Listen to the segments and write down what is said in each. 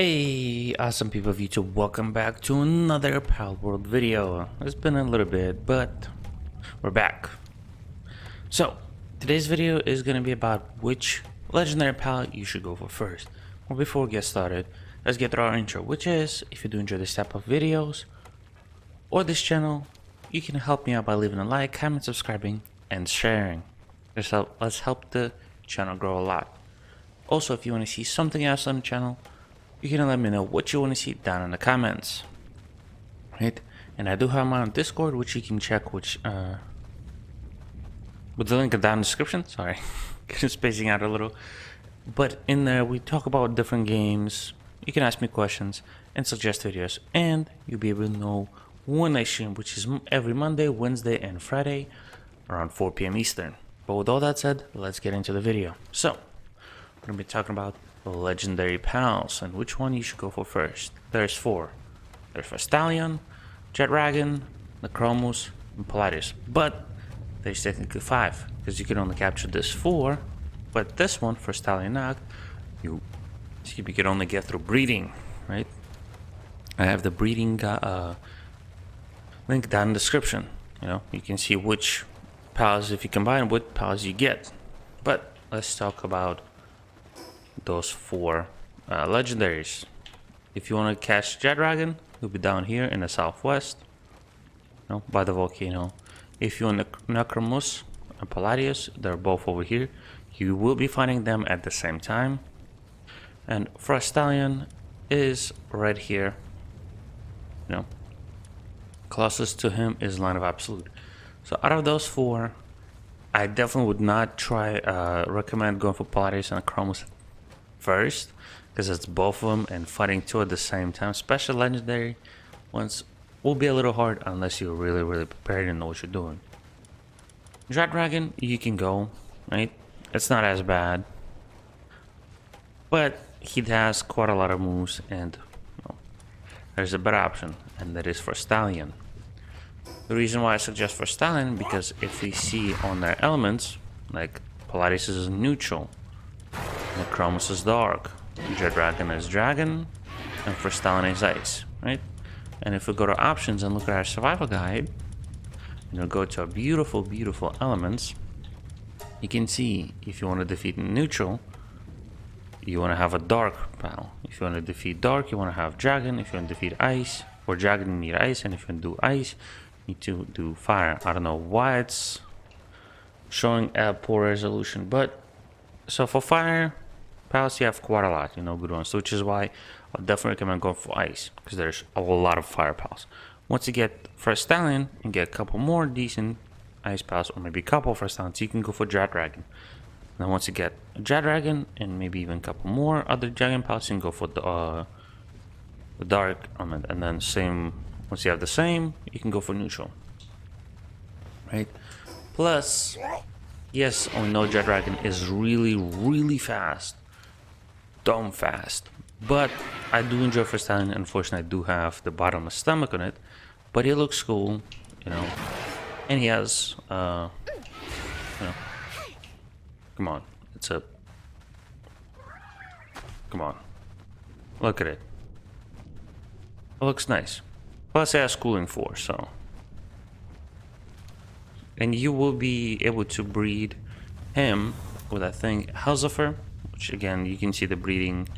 Hey, awesome people of YouTube, welcome back to another Palworld video. It's been a little bit, but we're back. So, today's video is going to be about which legendary pal you should go for first. Well, before we get started, let's get through our intro, which is, if you do enjoy this type of videos, or this channel, you can help me out by leaving a like, comment, subscribing, and sharing. Let's help the channel grow a lot. Also, if you want to see something else on the channel, you can let me know what you want to see down in the comments, right? And I do have my own Discord, which you can check, with the link down in the description. Sorry, spacing out a little, but in there we talk about different games. You can ask me questions and suggest videos, and you'll be able to know when I stream, which is every Monday, Wednesday, and Friday around 4 p.m. Eastern. But with all that said, let's get into the video. So we're gonna be talking about legendary pals and which one you should go for first. There's four. There's for Stallion, Jetragon, Necromus, and Palladius. But there's technically five, because you can only capture this four. But this one for Stallion Nacht, you can only get through breeding, right? I have the breeding link down in the description. You can see which pals, if you combine, what pals you get. But let's talk about those four legendaries. If you want to catch Jetragon, it'll be down here in the southwest, by the volcano. If you want Necromus and Palladius, they're both over here. You will be finding them at the same time. And Frost Stallion is right here. Closest to him is Line of Absolute. So out of those four, I definitely would not recommend going for Palladius and Necromus first, because it's both of them, and fighting two at the same time, special legendary ones, will be a little hard unless you're really prepared and know what you're doing. Jetragon, you can go, right? It's not as bad, but he has quite a lot of moves, and there's a better option, and that is for Stallion. The reason why I suggest for Stallion, because if we see on their elements, like Palladius is neutral, Necromus is dark, Jetragon is dragon, and for Stallion is ice, right? And if we go to options and look at our survival guide, go to our beautiful elements, you can see if you want to defeat neutral, you want to have a dark pal. If you want to defeat dark, you want to have dragon. If you want to defeat ice, or dragon, you need ice. And if you want to do ice, you need to do fire. I don't know why it's showing a poor resolution, but so for fire pals, you have quite a lot, good ones, which is why I'll definitely recommend going for ice, because there's a lot of fire pals. Once you get First Stallion and get a couple more decent ice pals, or maybe a couple First Stallions, you can go for Jetragon. Then once you get Jetragon and maybe even a couple more other dragon pals, you can go for the dark element. And then once you have the same, you can go for neutral, right? Plus, yes, I know Jetragon is really fast, dumb fast, but I do enjoy First Stallion. Unfortunately, I do have the bottomless stomach on it, but he looks cool, and he has, come on, come on, look at it. It looks nice. Plus, it has cooling 4, so. And you will be able to breed him with, I think, Helzifer, which again, you can see the breeding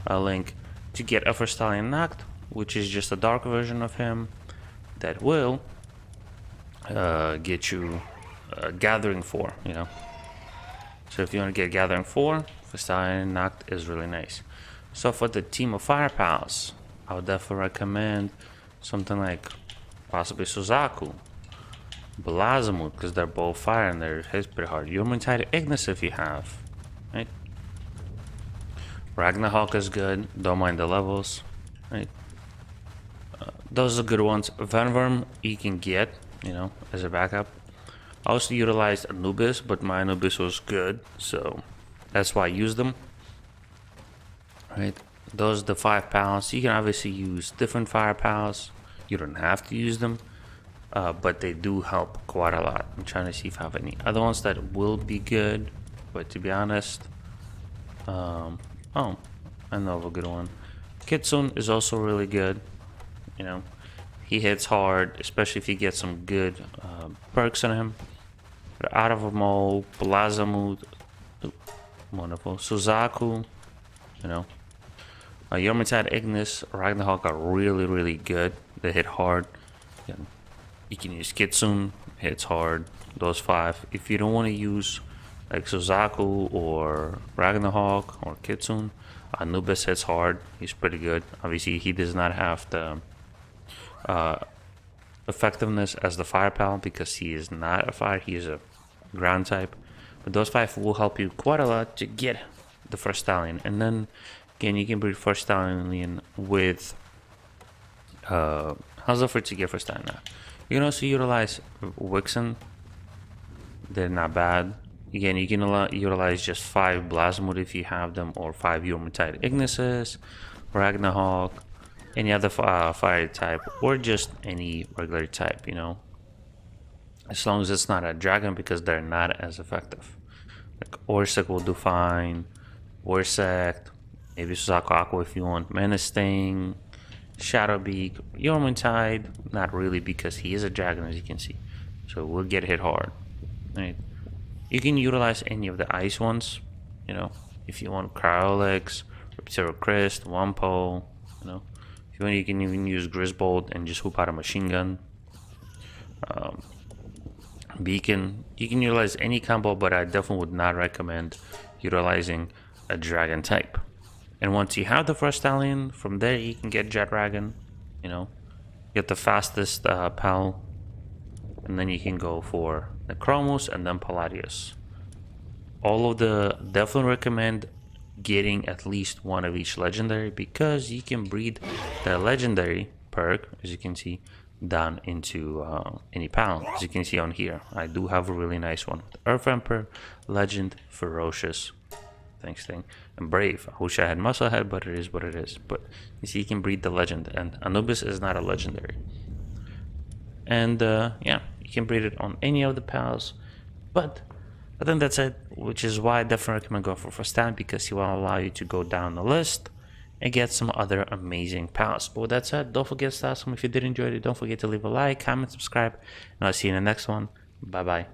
link, to get a First Stallion Nacht, which is just a dark version of him that will get you Gathering 4, So if you want to get Gathering 4, First Stallion Nacht is really nice. So for the team of fire pals, I would definitely recommend something like possibly Suzaku, Blazamut, because they're both fire and they're hit pretty hard. Tide Ignis if you have, right? Ragnarhawk is good, don't mind the levels, right? Those are good ones. Vanworm you can get, as a backup. I also utilized Anubis, but my Anubis was good, so that's why I used them, right? Those are the 5 pals. You can obviously use different fire pals. You don't have to use them, but they do help quite a lot. I'm trying to see if I have any other ones that will be good, but to be honest, oh, I know of a good one. Kitsune is also really good. You know, he hits hard, especially if you get some good perks on him. But out of them all, Blazamut, wonderful. Suzaku, you know. Yomitide, Ignis, Ragnarok are really good. They hit hard. You can use Kitsune, hits hard. Those 5. If you don't want to use like Suzaku or Ragnarok or Kitsune, Anubis hits hard. He's pretty good. Obviously, he does not have the effectiveness as the Fire Pal because he is not a fire. He is a ground type. But those 5 will help you quite a lot to get the first stallion. And then again, you can breed first stallion with how's the for to get first stallion now? You can also utilize Wixen. They're not bad. Again, you can utilize just 5 Blasmode if you have them, or 5 Yomitide Ignises, Ragnarok, any other fire type, or just any regular type, you know. As long as it's not a dragon, because they're not as effective. Like Orsec will do fine, Orsec, maybe Suzaku Aqua if you want, Menace Sting, Shadowbeak, Yomitide, not really because he is a dragon as you can see. So we'll get hit hard. Right. You can utilize any of the ice ones, you know, if you want Cryolix, Reptero Crest, Wampo, you know. If you want, you can even use Grisbolt and just hoop out a machine gun. Beacon, you can utilize any combo, but I definitely would not recommend utilizing a dragon type. And once you have the first stallion, from there you can get Jet Dragon, you know, get the fastest pal, and then you can go for the Chromos and then Palladius. All of the definitely recommend getting at least one of each legendary, because you can breed the legendary perk, as you can see, down into any pal. As you can see on here, I do have a really nice one: Earth Emperor, Legend, Ferocious, thanks thing, and Brave. I wish I had Muscle Head, but it is what it is. But you see, you can breed the legend, and Anubis is not a legendary. And yeah, you can breed it on any of the pals. But I think that's it, which is why I definitely recommend going for first time, because he will allow you to go down the list and get some other amazing pals. But with that said, don't forget to start some. If you did enjoy it, don't forget to leave a like, comment, subscribe, and I'll see you in the next one. Bye bye.